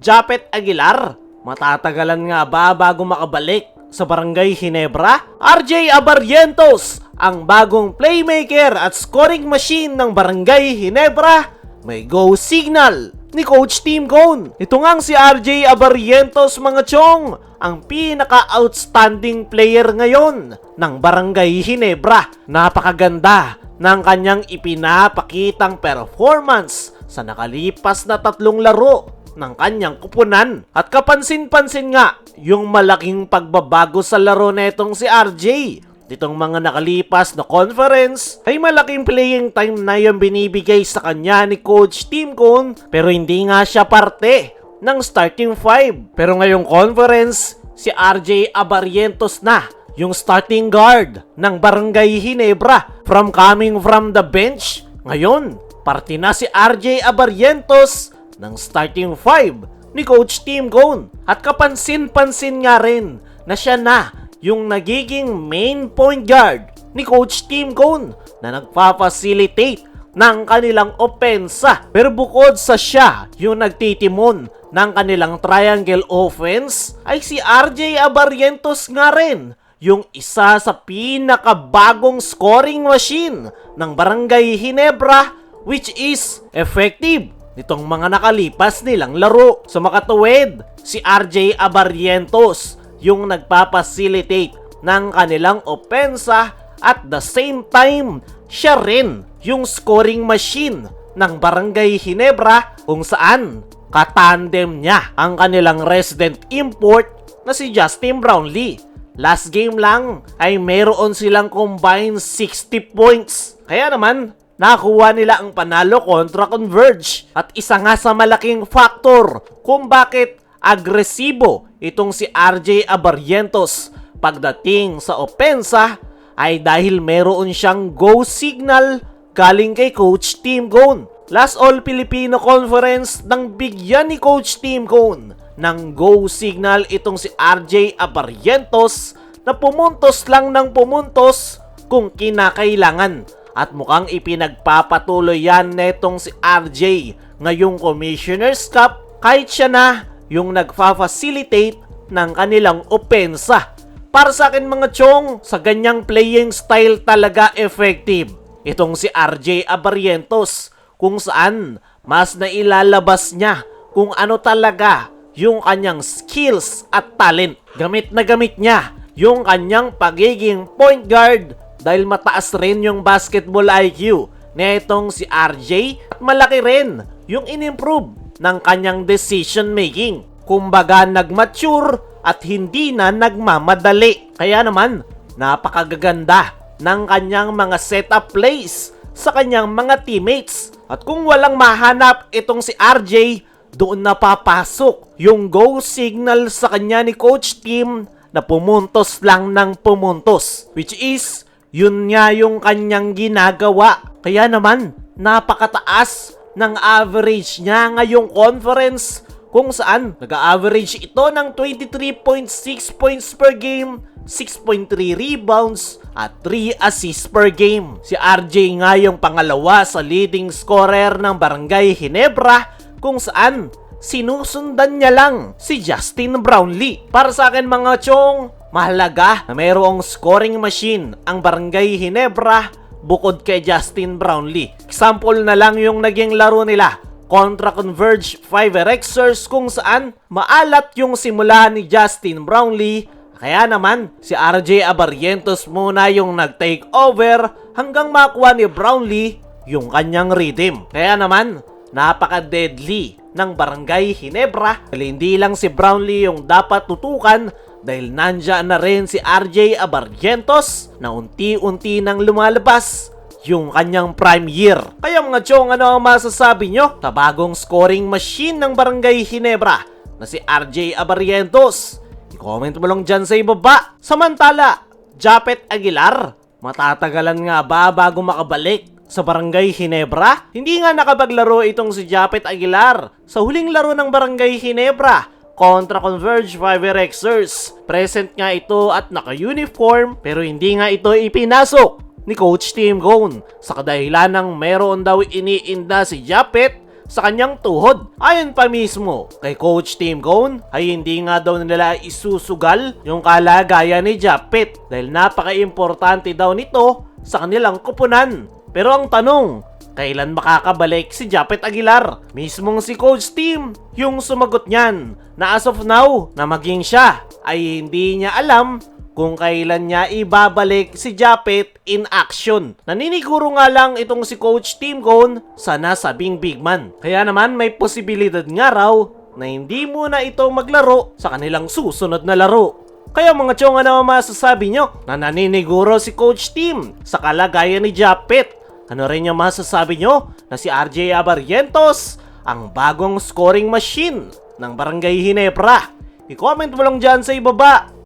Japet Aguilar, matatagalan nga ba bago makabalik sa Barangay Ginebra? RJ Abarrientos, ang bagong playmaker at scoring machine ng Barangay Ginebra, may go signal ni Coach Tim Cone. Ito ngang si RJ Abarrientos, mga chong, ang pinaka-outstanding player ngayon ng Barangay Ginebra. Napakaganda ng kanyang ipinapakitang performance sa nakalipas na 3 laro ng kanyang kupunan. At kapansin-pansin nga yung malaking pagbabago sa laro netong si RJ. Ditong mga nakalipas na conference ay malaking playing time na yung binibigay sa kanya ni Coach Tim Cone, pero hindi nga siya parte ng starting 5. Pero ngayong conference, si RJ Abarrientos na yung starting guard ng Barangay Ginebra. Coming from the bench, ngayon, parte na si RJ Abarrientos ng starting 5 ni Coach Tim Cone. At kapansin-pansin nga rin na siya na yung nagiging main point guard ni Coach Tim Cone na nagpa-facilitate ng kanilang opensa. Pero bukod sa siya yung nagtitimon ng kanilang triangle offense, ay si RJ Abarrientos nga rin yung isa sa pinakabagong scoring machine ng Barangay Ginebra, which is effective nitong mga nakalipas nilang laro. Sa makatuwid, si RJ Abarrientos yung nagpapacilitate ng kanilang opensa, at the same time, siya rin yung scoring machine ng Barangay Ginebra, kung saan katandem niya ang kanilang resident import na si Justin Brownlee. Last game lang ay meron silang combined 60 points. Kaya naman, nakuha nila ang panalo kontra Converge. At isa nga sa malaking factor kung bakit agresibo itong si RJ Abarrientos pagdating sa opensa ay dahil meron siyang go signal galing kay Coach Tim Cone. Last All Filipino Conference nang bigyan ni Coach Tim Cone ng go signal itong si RJ Abarrientos na pumuntos lang ng pumuntos kung kinakailangan. At mukhang ipinagpapatuloy yan netong si RJ ngayong Commissioner's Cup, kahit siya na yung nagfa-facilitate ng kanilang opensa. Para sa akin mga chong, sa ganyang playing style talaga effective itong si RJ Abarrientos, kung saan mas nailalabas niya kung ano talaga yung kanyang skills at talent. Gamit na gamit niya yung kanyang pagiging point guard dahil mataas rin yung basketball IQ netong si RJ, at malaki rin yung in-improve ng kanyang decision making. Kumbaga nag-mature at hindi na nagmamadali. Kaya naman, napakagaganda ng kanyang mga setup plays sa kanyang mga teammates. At kung walang mahanap itong si RJ, doon na papasok yung go signal sa kanya ni Coach Tim na pumuntos lang ng pumuntos, which is yun nga yung kanyang ginagawa. Kaya naman, napakataas ng average niya ngayong conference, kung saan nag-average ito ng 23.6 points per game, 6.3 rebounds, at 3 assists per game. Si RJ nga yung pangalawa sa leading scorer ng Barangay Ginebra, kung saan sinusundan niya lang si Justin Brownlee. Para sa akin mga chong, mahalaga na mayroong scoring machine ang Barangay Ginebra bukod kay Justin Brownlee. Example na lang yung naging laro nila kontra Converge 5RXers, kung saan maalat yung simula ni Justin Brownlee. Kaya naman, si RJ Abarrientos muna yung nag-take over hanggang makuha ni Brownlee yung kanyang rhythm. Kaya naman, napaka-deadly ng Barangay Ginebra. Hindi lang si Brownlee yung dapat tutukan dahil nandiyan na rin si RJ Abarrientos na unti-unti nang lumalabas yung kanyang prime year. Kaya mga chong, ano ang masasabi nyo sa bagong scoring machine ng Barangay Ginebra na si RJ Abarrientos? I-comment mo lang dyan sa ibaba. Samantala, Japet Aguilar, matatagalan nga ba bago makabalik sa Barangay Ginebra? Hindi nga nakapaglaro itong si Japet Aguilar sa huling laro ng Barangay Ginebra kontra Converge 5RXers. Present nga ito at naka-uniform, pero hindi nga ito ipinasok ni Coach Tim Cone sa kadahilan ng meron daw iniinda si Japet sa kanyang tuhod. Ayon pa mismo kay Coach Tim Cone ay hindi nga daw nila isusugal yung kalagayan ni Japet dahil napaka-importante daw nito sa kanilang kupunan. Pero ang tanong, kailan makakabalik si Japet Aguilar? Mismong si Coach Tim yung sumagot niyan na as of now na maging siya ay hindi niya alam kung kailan niya ibabalik si Japet in action. Naniniguro nga lang itong si Coach Tim Cone sa nasabing big man. Kaya naman may posibilidad nga raw na hindi muna ito maglaro sa kanilang susunod na laro. Kaya mga chong, ano masasabi nyo na naniniguro si Coach Tim sa kalagayan ni Japet? Ano rin yung masasabi nyo na si RJ Abarrientos ang bagong scoring machine ng Barangay Ginebra? I-comment mo lang dyan sa ibaba.